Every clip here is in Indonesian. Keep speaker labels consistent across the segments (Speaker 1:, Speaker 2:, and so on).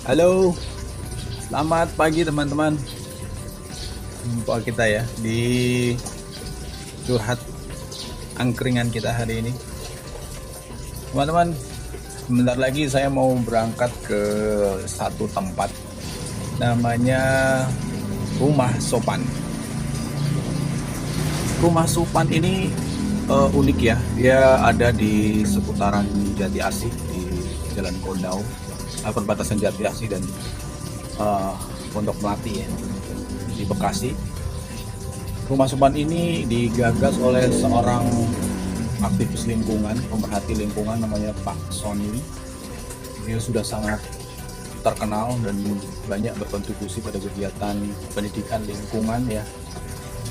Speaker 1: Halo, selamat pagi teman-teman. Jumpa kita ya di curhat angkringan kita hari ini. Teman-teman, sebentar lagi saya mau berangkat ke satu tempat. Namanya Rumah Sopan. Rumah Sopan ini unik ya. Dia ada di seputaran Jati Asih di Jalan Kondau, perbatasan Jati Asih dan Pondok Melati ya, di Bekasi. Rumah Sopan ini digagas oleh seorang aktivis lingkungan, pemerhati lingkungan namanya Pak Sony. Dia sudah sangat terkenal dan banyak berkontribusi pada kegiatan pendidikan lingkungan ya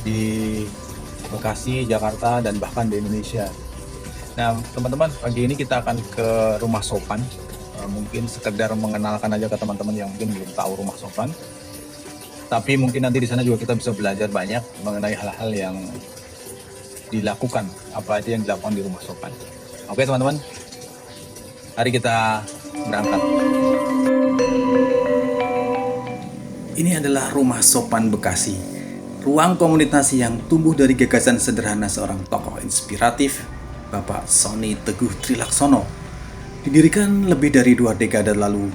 Speaker 1: di Bekasi, Jakarta, dan bahkan di Indonesia. Nah, teman-teman, pagi ini kita akan ke Rumah Sopan. Mungkin sekedar mengenalkan aja ke teman-teman yang mungkin belum tahu Rumah Sopan. Tapi mungkin nanti di sana juga kita bisa belajar banyak mengenai hal-hal yang dilakukan, apa aja yang dilakukan di Rumah Sopan. Oke, teman-teman, mari kita berangkat. Ini adalah Rumah Sopan Bekasi. Ruang komunitas yang tumbuh dari gagasan sederhana seorang tokoh inspiratif, Bapak Sony Teguh Trilaksono. Didirikan lebih dari 2 dekade lalu,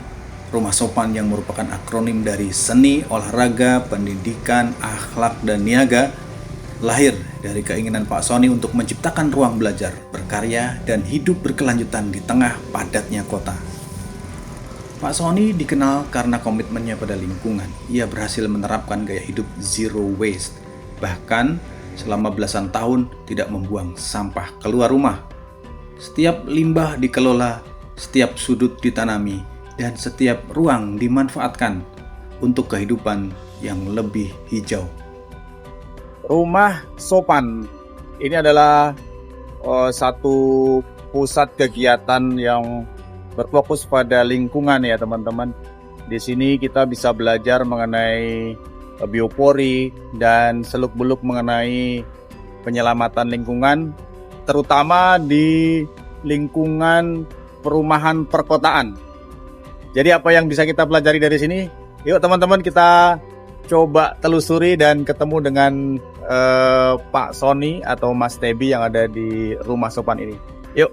Speaker 1: Rumah Sopan yang merupakan akronim dari seni, olahraga, pendidikan, akhlak, dan niaga, lahir dari keinginan Pak Sony untuk menciptakan ruang belajar, berkarya, dan hidup berkelanjutan di tengah padatnya kota. Pak Sony dikenal karena komitmennya pada lingkungan. Ia berhasil menerapkan gaya hidup zero waste. Bahkan selama belasan tahun tidak membuang sampah keluar rumah. Setiap limbah dikelola, setiap sudut ditanami, dan setiap ruang dimanfaatkan untuk kehidupan yang lebih hijau. Rumah Sopan ini adalah satu pusat kegiatan yang berfokus pada lingkungan ya teman-teman. Di sini kita bisa belajar mengenai biopori dan seluk-beluk mengenai penyelamatan lingkungan, terutama di lingkungan perumahan perkotaan. Jadi apa yang bisa kita pelajari dari sini? Yuk teman-teman, kita coba telusuri dan ketemu dengan Pak Sony atau Mas Tebi yang ada di Rumah Sopan ini. Yuk.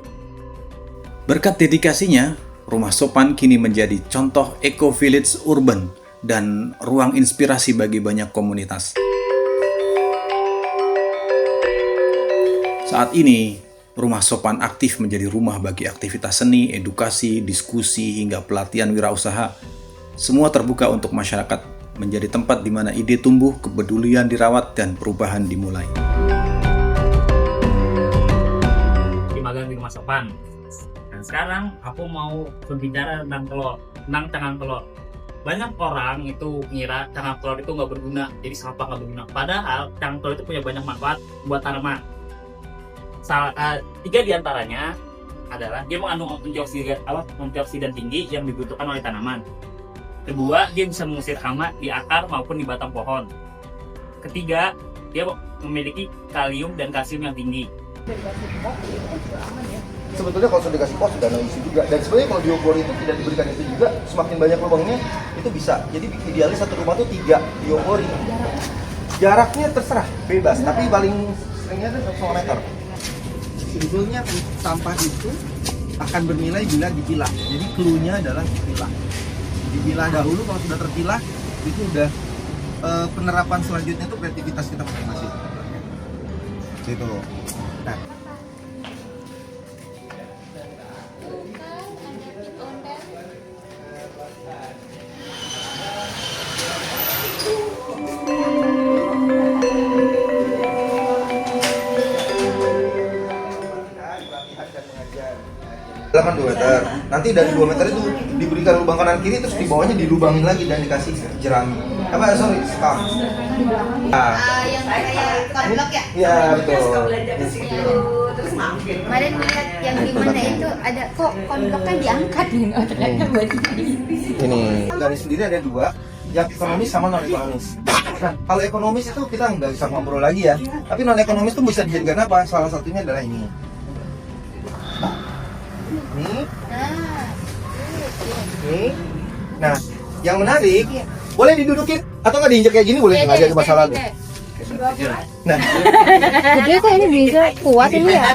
Speaker 1: Berkat dedikasinya, Rumah Sopan kini menjadi contoh eco-village urban dan ruang inspirasi bagi banyak komunitas. Saat ini, Rumah Sopan aktif menjadi rumah bagi aktivitas seni, edukasi, diskusi, hingga pelatihan wirausaha. Semua terbuka untuk masyarakat, menjadi tempat di mana ide tumbuh, kepedulian dirawat, dan perubahan dimulai.
Speaker 2: Di magang di Rumah Sopan. Dan sekarang aku mau berbicara tentang telur, tentang cangkang telur. Banyak orang itu ngira cangkang telur itu nggak berguna, jadi sampah nggak berguna. Padahal cangkang telur itu punya banyak manfaat buat tanaman. 3 diantaranya adalah dia mengandung antioksidan tinggi yang dibutuhkan oleh tanaman. Kedua, dia bisa mengusir hama di akar maupun di batang pohon. Ketiga, dia memiliki kalium dan kalsium yang tinggi.
Speaker 3: Sebetulnya kalau sudah dikasih pos sudah no isi juga, dan sebenarnya kalau biopori itu tidak diberikan itu juga, semakin banyak lubangnya itu bisa. Jadi idealis satu rumah tuh 3 biopori. Jaraknya terserah, bebas, tapi paling seringnya itu 1,5 meter. Sebetulnya sampah itu akan bernilai bila dipilah. Jadi clue-nya adalah dipilah. Dipilah dahulu, kalau sudah terpilah itu udah penerapan selanjutnya itu kreativitas kita masing-masing. Gitu. Nah, halaman 2 meter. Nanti dari 2 meter itu diberikan lubang kanan kiri, terus di bawahnya dilubangin lagi dan dikasih jerami. Skam.
Speaker 4: Yang kayak konblok ya?
Speaker 3: Iya, betul.
Speaker 4: Terus kemarin melihat yang di mana itu ada kok konbloknya diangkat nih, oh ternyata buat
Speaker 3: Ini garis sendiri ada 2, yang ekonomis sama non ekonomis. Nah, kalau ekonomis itu kita nggak bisa ngobrol lagi ya. Tapi non ekonomis itu bisa dijadikan apa? Salah satunya adalah ini. Ini. Nah, Yang menarik,
Speaker 4: Iya.
Speaker 3: boleh didudukin atau nggak diinjak kayak gini boleh nggak jadi masalah tuh. Nah,
Speaker 4: Gede kok ini bisa kuat ini ya.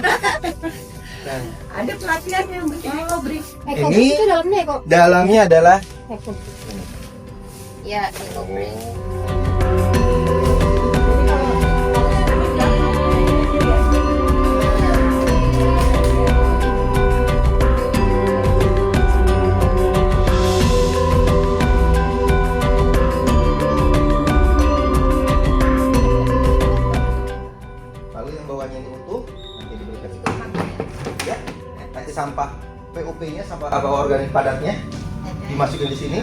Speaker 3: nah,
Speaker 5: Ada pelatihannya bikin ekobrik.
Speaker 4: Ekobrik
Speaker 3: Ini-
Speaker 4: itu dalamnya kok.
Speaker 3: dalamnya adalah
Speaker 4: Ya, ekobrik.
Speaker 3: lalu yang bawahnya ini utuh nanti diberikan ya. Nanti sampah PUP-nya, sampah organik padatnya dimasukin di sini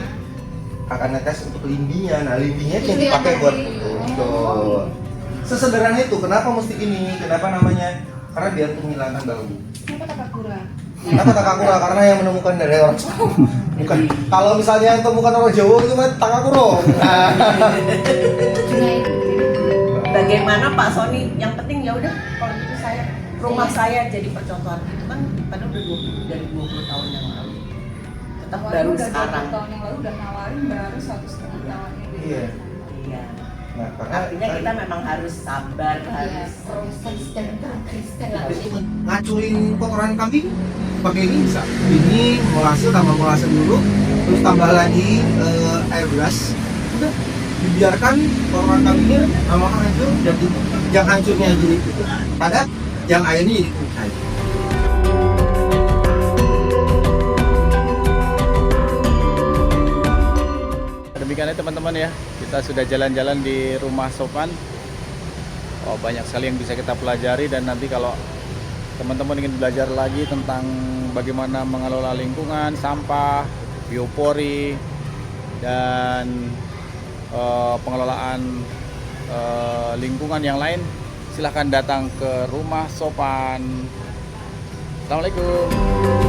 Speaker 3: akan netes untuk limbinya. Nah, limbinya yang dipakai buat betul. Sesederhana itu. Kenapa mesti ini? Kenapa namanya? Karena biar untuk menghilangkan bau.
Speaker 4: Kenapa takakura?
Speaker 3: Kenapa takakura? Karena yang menemukan dari orang Jawa. Bukan. Kalau misalnya yang temukan orang Jawa itu mah takakuro. Nah.
Speaker 5: Bagaimana Pak Sony? Yang penting ya udah kalau gitu saya rumah saya jadi percontohan itu kan padahal udah 20 tahun yang lalu. Tetap baru sekarang.
Speaker 6: Tahun yang lalu udah nawarin baru 1,5 tahun ini.
Speaker 3: Iya.
Speaker 5: Iya.
Speaker 3: Nah, karena
Speaker 5: Artinya kita memang harus sabar,
Speaker 4: Ya,
Speaker 5: harus
Speaker 4: proses dan konsisten lah.
Speaker 3: habis itu ngacurin kotoran kambing pakai ini bisa. Ini menghasil tambah menghasil dulu, terus tambah lagi air brush. Udah dibiarkan kotoran kambingnya lama hancur dan yang hancurnya jadi padat, yang airnya jadi cair.
Speaker 1: Demikian ya teman-teman ya, kita sudah jalan-jalan di rumah Sopan. Oh, banyak sekali yang bisa kita pelajari, dan nanti kalau teman-teman ingin belajar lagi tentang bagaimana mengelola lingkungan, sampah, biopori, dan pengelolaan lingkungan yang lain, silahkan datang ke rumah Sopan. Assalamualaikum.